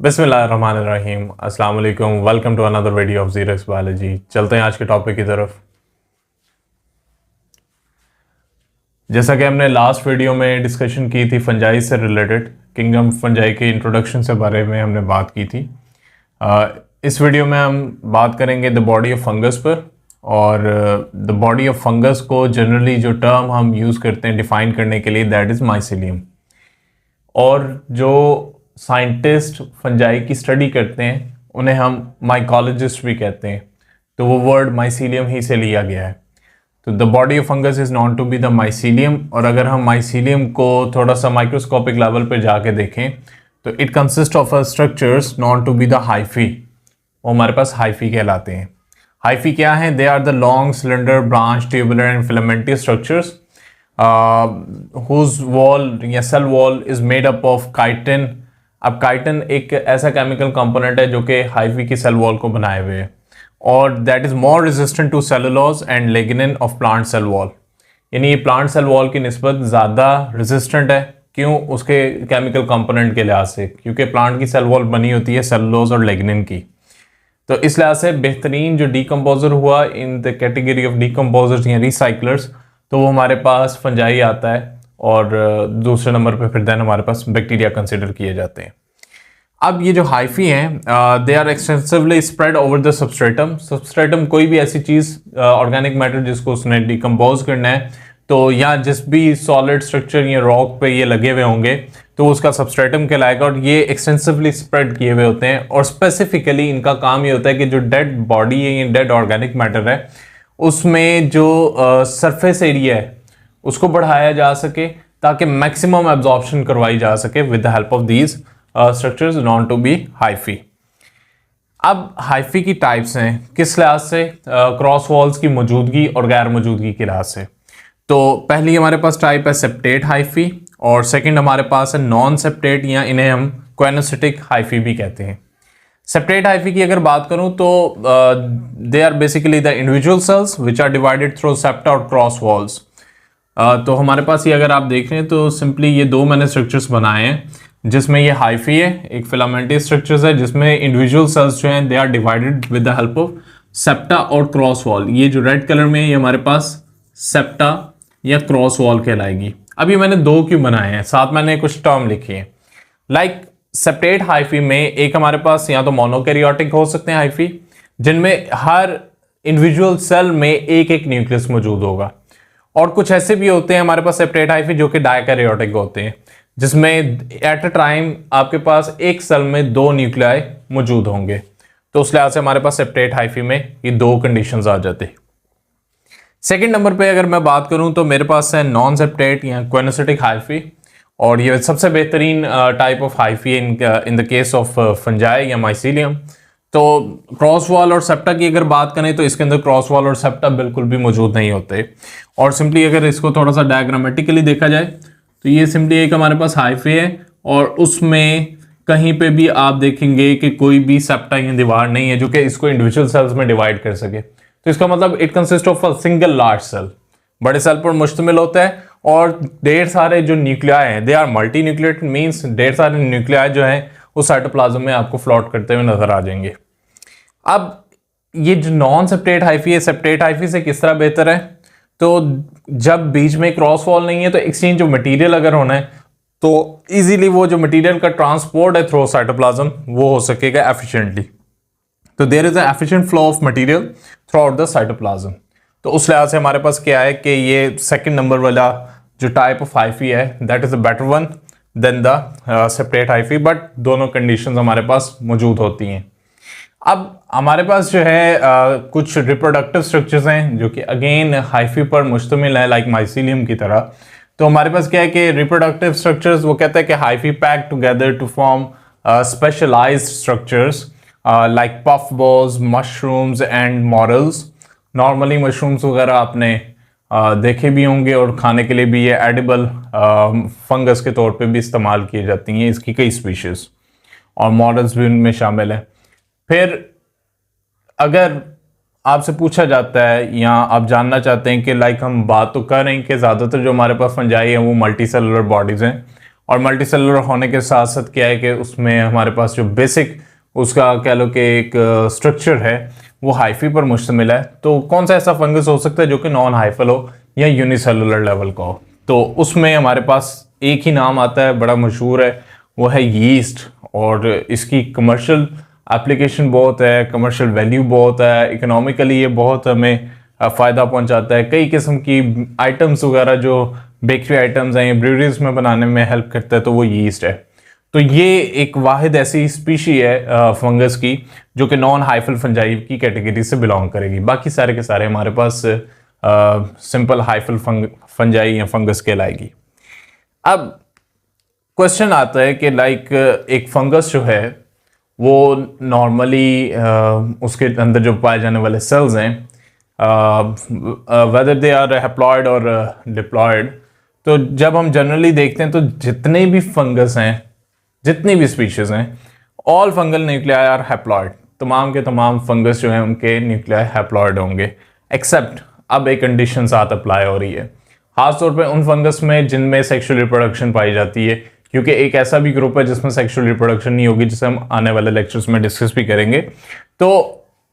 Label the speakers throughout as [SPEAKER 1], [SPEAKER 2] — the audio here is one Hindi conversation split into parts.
[SPEAKER 1] बिस्मिल्लाहिर्रहमानिर्रहीम, अस्सलाम वालेकुम। Welcome to another video of Xerox biology. चलते हैं आज के टॉपिक की तरफ। जैसा कि हमने लास्ट वीडियो में डिस्कशन की थी फंजाई से रिलेटेड, किंगडम फंजाई के इंट्रोडक्शन से बारे में हमने बात की थी। इस वीडियो में हम बात करेंगे द बॉडी ऑफ फंगस पर। और द बॉडी ऑफ फंगस को जनरली जो टर्म हम यूज़ करते हैं डिफाइन करने के लिए, दैट इज़ माइसीलियम। और जो साइंटिस्ट फंजाई की स्टडी करते हैं उन्हें हम माइकोलॉजिस्ट भी कहते हैं, तो वो वर्ड माइसीलियम ही से लिया गया है। तो the body of fungus is known to be the mycelium. और अगर हम माइसीलियम को थोड़ा सा माइक्रोस्कोपिक लेवल पर जाके देखें तो it consist of a structures known to be the hyphae. वो हमारे पास हाइफी कहलाते हैं। हाइफी क्या है? They are the long cylinder branch tubular and filamentous structures whose wall या cell wall is made up of chitin. अब काइटिन एक ऐसा केमिकल कंपोनेंट है जो कि हाइफी की सेल वॉल को बनाए हुए है, और that is more resistant to cellulose and lignin of plant cell wall. यानी ये प्लांट सेल वॉल की निस्बत ज़्यादा रेजिस्टेंट है। क्यों? उसके केमिकल कंपोनेंट के लिहाज से, क्योंकि प्लांट की सेल वॉल बनी होती है सेलुलोज और लिग्निन की। तो इस लिहाज से बेहतरीन जो डीकम्पोजर हुआ in the category of decomposers या रिसाइकलर्स, तो वो हमारे पास फंजाई आता है। और दूसरे नंबर पे फिर देन हमारे पास बैक्टीरिया कंसिडर किए जाते हैं। अब ये जो हाइफी हैं, they are extensively spread over the substratum. Substratum कोई भी ऐसी चीज़, ऑर्गेनिक मैटर जिसको उसने डिकम्पोज करना है, तो या जिस भी सॉलिड स्ट्रक्चर या रॉक पे ये लगे हुए होंगे तो उसका सबस्ट्रेटम कहलाएगा। और ये एक्सटेंसिवली स्प्रेड किए हुए होते हैं, और स्पेसिफिकली इनका काम ये होता है कि जो डेड बॉडी है या डेड ऑर्गेनिक मैटर है उसमें जो सरफेस एरिया है उसको बढ़ाया जा सके, ताकि मैक्सिमम एब्जॉर्प्शन करवाई जा सके with the help of these structures known to be hyphae. अब हाइफी की टाइप्स हैं किस लिहाज से? क्रॉस वॉल्स की मौजूदगी और गैर मौजूदगी के लिहाज से। तो पहली हमारे पास टाइप है सेप्टेट हाइफी, और सेकंड हमारे पास है नॉन सेप्टेट, या इन्हें हम कोएनोसिटिक हाइफी भी कहते हैं। सेप्टेट हाइफी की अगर बात करूं तो they are basically the individual cells which are divided through septa और क्रॉस वॉल्स। तो हमारे पास ये अगर आप देख रहे हैं तो सिंपली ये दो मैंने स्ट्रक्चर्स बनाए हैं, जिसमें ये हाइफी है, एक फिलामेंटस स्ट्रक्चर्स है जिसमें इंडिविजुअल सेल्स जो हैं they are divided with the help of septa और क्रॉस वॉल। ये जो रेड कलर में है ये हमारे पास सेप्टा या क्रॉस वॉल कहलाएगी। अब ये मैंने दो क्यों बनाए हैं, साथ मैंने कुछ टर्म लिखी है। लाइक सेप्टेट हाइफी में एक हमारे पास या तो मोनोकैरियोटिक हो सकते हैं हाइफी, जिनमें हर इंडिविजुअल सेल में एक एक न्यूक्लियस मौजूद होगा। और कुछ ऐसे भी होते हैं हमारे पास सेप्टेट हाइफी जो कि डायकैरियोटिक होते हैं, जिसमें एट अ टाइम आपके पास एक सेल में दो न्यूक्लियाई मौजूद होंगे। तो उस लिहाज से हमारे पास सेप्टेट हाइफी में ये दो कंडीशंस आ जाते हैं। सेकेंड नंबर पे अगर मैं बात करूं तो मेरे पास है नॉन सेप्टेट या कोएनोसिटिक हाइफी, और ये सबसे बेहतरीन type of hyphae in the case of fungi या माइसीलियम। तो क्रॉस वॉल और सेप्टा की अगर बात करें तो इसके अंदर क्रॉस वॉल और सेप्टा बिल्कुल भी मौजूद नहीं होते। और सिंपली अगर इसको थोड़ा सा डायग्रामेटिकली देखा जाए तो ये सिंपली एक हमारे पास हाइफी है, और उसमें कहीं पे भी आप देखेंगे कि कोई भी सेप्टा या दीवार नहीं है जो कि इसको इंडिविजुअल सेल्स में डिवाइड कर सके। तो इसका मतलब it consist of a single large cell, बड़े सेल पर मुश्तमिल होता है, और ढेर सारे जो न्यूक्लियाई हैं they are multi nucleated, means ढेर सारे न्यूक्लियाई जो हैं उस साइटोप्लाज्म में आपको फ्लोट करते हुए नजर आ जाएंगे। अब ये जो नॉन सेप्टेट हाइफी है, सेप्टेट हाइफी से किस तरह बेहतर है? तो जब बीच में क्रॉस वॉल नहीं है तो एक्सचेंज ऑफ मटेरियल अगर होना है तो इजीली वो जो मटेरियल का ट्रांसपोर्ट है थ्रू साइटोप्लाज्म वो हो सकेगा एफिशिएंटली। तो there is an efficient flow of material throughout the cytoplasm. तो उस लिहाज से हमारे पास क्या है कि ये सेकंड नंबर वाला जो टाइप ऑफ हाइफी है that is a better one than the separate hyphae, but दोनों कंडीशंस हमारे पास मौजूद होती हैं। अब हमारे पास जो है कुछ रिप्रोडक्टिव स्ट्रक्चर्स हैं जो कि अगेन हाइफी पर मुश्तमिल है, लाइक माइसीलियम की तरह। तो हमारे पास क्या है कि रिप्रोडक्टिव स्ट्रक्चर्स, वो कहते हैं कि hyphae pack together to form specialised structures like puff balls, mushrooms and morels. Normally mushrooms वगैरह आपने देखे भी होंगे, और खाने के लिए भी ये एडिबल फंगस के तौर पे भी इस्तेमाल की जाती हैं, इसकी कई स्पीशीज, और मॉडल्स भी उनमें शामिल हैं। फिर अगर आपसे पूछा जाता है या आप जानना चाहते हैं कि लाइक हम बात तो कर रहे हैं कि ज़्यादातर जो हमारे पास फंजाई हैं वो मल्टी सेलुलर बॉडीज़ हैं, और मल्टीसेलुलर होने के साथ साथ क्या है कि उसमें हमारे पास जो बेसिक उसका कह लो कि एक स्ट्रक्चर है वो हाइफी पर मुश्तमिल है। तो कौन सा ऐसा फंगस हो सकता है जो कि नॉन हाइफल हो या यूनिसेलुलर लेवल का हो? तो उसमें हमारे पास एक ही नाम आता है, बड़ा मशहूर है, वो है यीस्ट। और इसकी कमर्शियल एप्लीकेशन बहुत है, कमर्शियल वैल्यू बहुत है, इकोनॉमिकली ये बहुत हमें फ़ायदा पहुंचाता है। कई किस्म की आइटम्स वगैरह जो बेकरी आइटम्स हैं, ब्रूरीज में बनाने में हेल्प करता है, तो वो यीस्ट है। तो ये एक वाहिद ऐसी स्पीशी है फंगस की जो कि नॉन हाइफल फंजाई की कैटेगरी से बिलोंग करेगी। बाकी सारे के सारे हमारे पास सिंपल हाइफल फंजाई या फंगस कहलाएगी। अब क्वेश्चन आता है कि लाइक एक फंगस जो है वो नॉर्मली उसके अंदर जो पाए जाने वाले सेल्स हैं, वेदर दे आर हैप्लॉयड और डिप्लॉयड, तो जब हम जनरली देखते हैं तो जितने भी फंगस हैं, जितनी भी स्पीशीज हैं, all fungal nuclei are haploid. तमाम के तमाम फंगस जो हैं उनके न्यूक्लियाई हैप्लॉयड होंगे, एक्सेप्ट अब एक कंडीशन साथ अप्लाई हो रही है, खासतौर पे उन फंगस में जिनमें सेक्सुअल रिप्रोडक्शन पाई जाती है, क्योंकि एक ऐसा भी ग्रुप है जिसमें सेक्सुअल रिप्रोडक्शन नहीं होगी, जिसे हम आने वाले लेक्चर्स में डिस्कस भी करेंगे। तो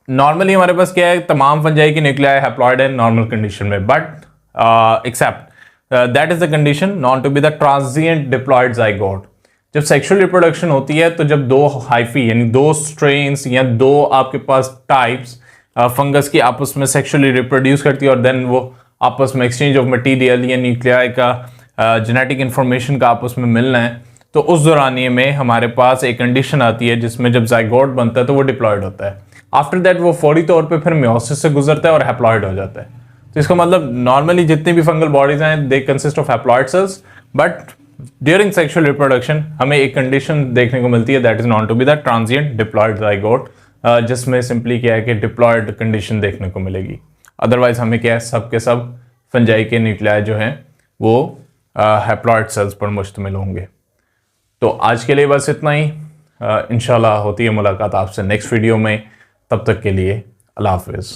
[SPEAKER 1] नॉर्मली हमारे पास क्या है, तमाम फंजाई की न्यूक्लियाई हैप्लॉयड है नॉर्मल कंडीशन में, but except that is the condition not to be the transient diploid zygote. जब सेक्सुअल रिप्रोडक्शन होती है तो जब दो हाइफी यानी दो स्ट्रेन्स या दो आपके पास टाइप्स फंगस की आपस में सेक्सुअली रिप्रोड्यूस करती है और देन वो आपस में एक्सचेंज ऑफ मटीरियल या न्यूक्लियाई का जेनेटिक इंफॉर्मेशन का आपस में मिलना है, तो उस दौरानिए में हमारे पास एक कंडीशन आती है जिसमें जब जाइगोट बनता है तो वो डिप्लॉयड होता है। आफ्टर दैट वो फौरी तौर पे फिर मियोसिस से गुजरता है और हैप्लॉयड हो जाता है। तो इसका मतलब नॉर्मली जितनी भी फंगल बॉडीज हैं they consist of haploid cells, but during sexual reproduction हमें एक कंडीशन देखने को मिलती है that is known to be the transient diploid zygote, जिसमें सिंपली क्या है कि डिप्लॉयड कंडीशन देखने को मिलेगी। अदरवाइज हमें क्या है, सब के सब फंजाई के न्यूक्लियाई जो हैं वो हैप्लॉयड सेल्स पर मुश्तमिल होंगे। तो आज के लिए बस इतना ही। इंशाल्लाह होती है मुलाकात आपसे नेक्स्ट वीडियो में। तब तक के लिए अल्लाह हाफिज़।